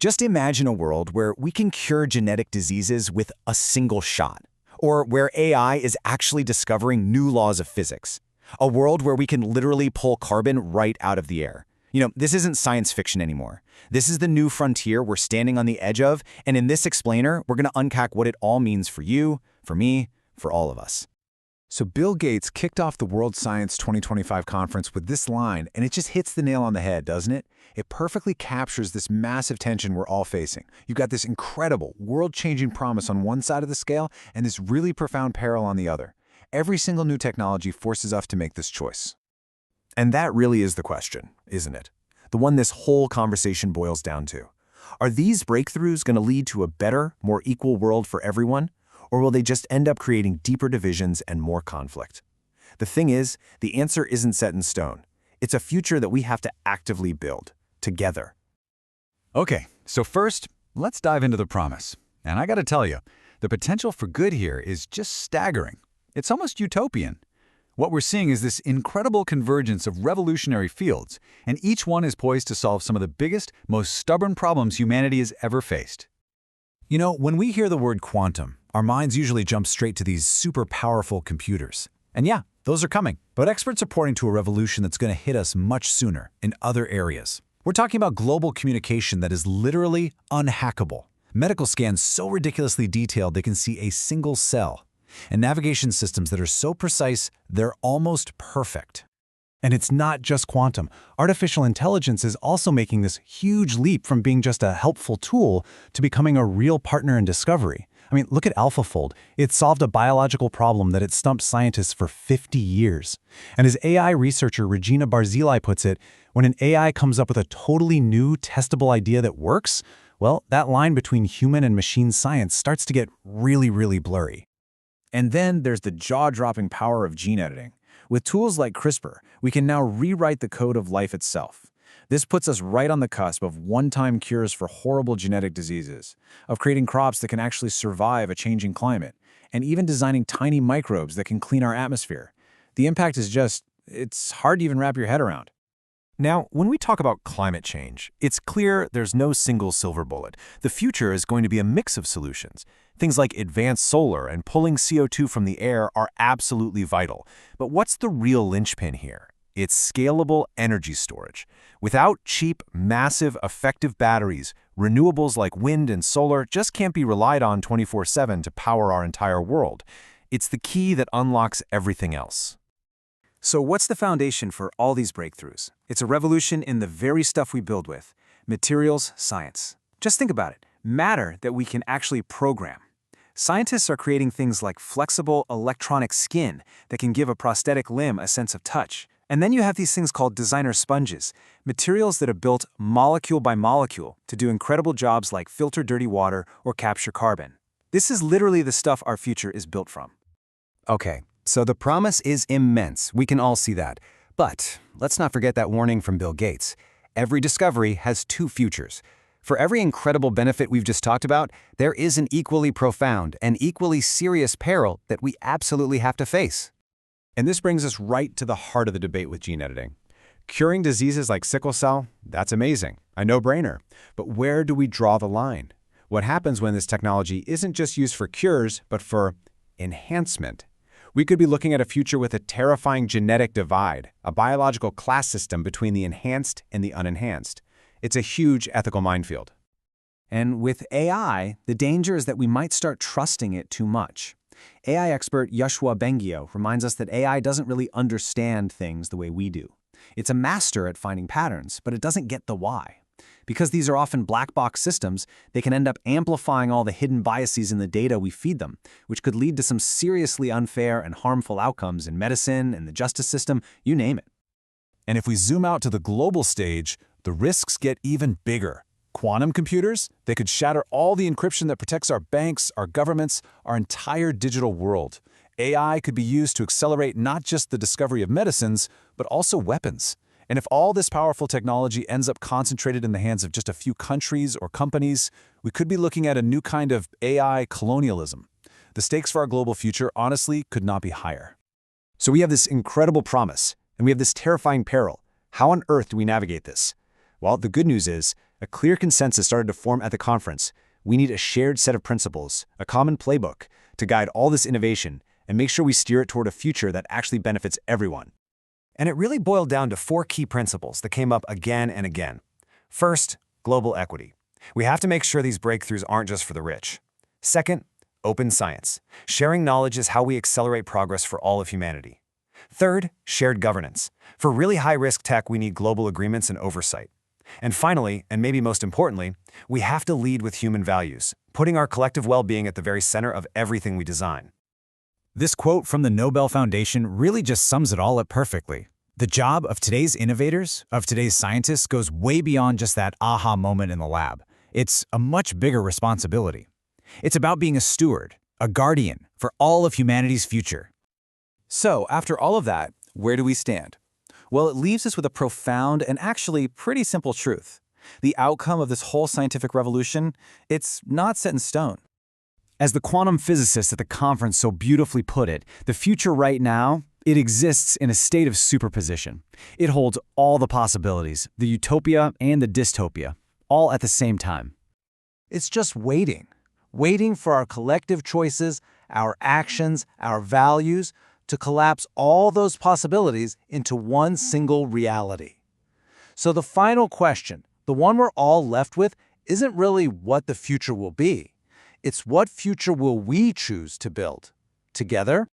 Just imagine a world where we can cure genetic diseases with a single shot, or where AI is actually discovering new laws of physics. A world where we can literally pull carbon right out of the air. This isn't science fiction anymore. This is the new frontier we're standing on the edge of, and in this explainer, we're going to unpack what it all means for you, for me, for all of us. So Bill Gates kicked off the World Science 2025 conference with this line, and it just hits the nail on the head, doesn't it? It perfectly captures this massive tension we're all facing. You've got this incredible, world-changing promise on one side of the scale and this really profound peril on the other. Every single new technology forces us to make this choice. And that really is the question, isn't it? The one this whole conversation boils down to. Are these breakthroughs going to lead to a better, more equal world for everyone? Or will they just end up creating deeper divisions and more conflict? The thing is, the answer isn't set in stone. It's a future that we have to actively build, together. Okay, so first, let's dive into the promise. And I gotta tell you, the potential for good here is just staggering. It's almost utopian. What we're seeing is this incredible convergence of revolutionary fields, and each one is poised to solve some of the biggest, most stubborn problems humanity has ever faced. When we hear the word quantum, our minds usually jump straight to these super powerful computers. And yeah, those are coming. But experts are pointing to a revolution that's going to hit us much sooner in other areas. We're talking about global communication that is literally unhackable. Medical scans so ridiculously detailed they can see a single cell. And navigation systems that are so precise, they're almost perfect. And it's not just quantum. Artificial intelligence is also making this huge leap from being just a helpful tool to becoming a real partner in discovery. Look at AlphaFold. It solved a biological problem that had stumped scientists for 50 years. And as AI researcher Regina Barzilai puts it, when an AI comes up with a totally new, testable idea that works, well, that line between human and machine science starts to get really, really blurry. And then there's the jaw-dropping power of gene editing. With tools like CRISPR, we can now rewrite the code of life itself. This puts us right on the cusp of one-time cures for horrible genetic diseases, of creating crops that can actually survive a changing climate, and even designing tiny microbes that can clean our atmosphere. The impact is it's hard to even wrap your head around. Now, when we talk about climate change, it's clear there's no single silver bullet. The future is going to be a mix of solutions. Things like advanced solar and pulling CO2 from the air are absolutely vital. But what's the real linchpin here? It's scalable energy storage. Without cheap, massive, effective batteries, renewables like wind and solar just can't be relied on 24/7 to power our entire world. It's the key that unlocks everything else. So what's the foundation for all these breakthroughs? It's a revolution in the very stuff we build with, materials science. Just think about it, matter that we can actually program. Scientists are creating things like flexible electronic skin that can give a prosthetic limb a sense of touch. And then you have these things called designer sponges, materials that are built molecule by molecule to do incredible jobs like filter dirty water or capture carbon. This is literally the stuff our future is built from. Okay, so the promise is immense. We can all see that. But let's not forget that warning from Bill Gates. Every discovery has two futures. For every incredible benefit we've just talked about, there is an equally profound and equally serious peril that we absolutely have to face. And this brings us right to the heart of the debate with gene editing. Curing diseases like sickle cell, that's amazing, a no-brainer. But where do we draw the line? What happens when this technology isn't just used for cures, but for enhancement? We could be looking at a future with a terrifying genetic divide, a biological class system between the enhanced and the unenhanced. It's a huge ethical minefield. And with AI, the danger is that we might start trusting it too much. AI expert Yoshua Bengio reminds us that AI doesn't really understand things the way we do. It's a master at finding patterns, but it doesn't get the why. Because these are often black box systems, they can end up amplifying all the hidden biases in the data we feed them, which could lead to some seriously unfair and harmful outcomes in medicine and the justice system, you name it. And if we zoom out to the global stage, the risks get even bigger. Quantum computers, they could shatter all the encryption that protects our banks, our governments, our entire digital world. AI could be used to accelerate not just the discovery of medicines, but also weapons. And if all this powerful technology ends up concentrated in the hands of just a few countries or companies, we could be looking at a new kind of AI colonialism. The stakes for our global future, honestly, could not be higher. So we have this incredible promise, and we have this terrifying peril. How on earth do we navigate this? Well, the good news is, A clear consensus started to form at the conference. We need a shared set of principles, a common playbook, to guide all this innovation and make sure we steer it toward a future that actually benefits everyone. And it really boiled down to 4 key principles that came up again and again. First, global equity. We have to make sure these breakthroughs aren't just for the rich. Second, open science. Sharing knowledge is how we accelerate progress for all of humanity. Third, shared governance. For really high-risk tech, we need global agreements and oversight. And finally, and maybe most importantly, we have to lead with human values, putting our collective well-being at the very center of everything we design. This quote from the Nobel Foundation really just sums it all up perfectly. The job of today's innovators, of today's scientists, goes way beyond just that aha moment in the lab. It's a much bigger responsibility. It's about being a steward, a guardian for all of humanity's future. So, after all of that, where do we stand? Well, it leaves us with a profound and actually pretty simple truth. The outcome of this whole scientific revolution, it's not set in stone. As the quantum physicist at the conference so beautifully put it, the future right now, it exists in a state of superposition. It holds all the possibilities, the utopia and the dystopia, all at the same time. It's just waiting for our collective choices, our actions, our values, to collapse all those possibilities into one single reality. So the final question, the one we're all left with, isn't really what the future will be. It's what future will we choose to build, together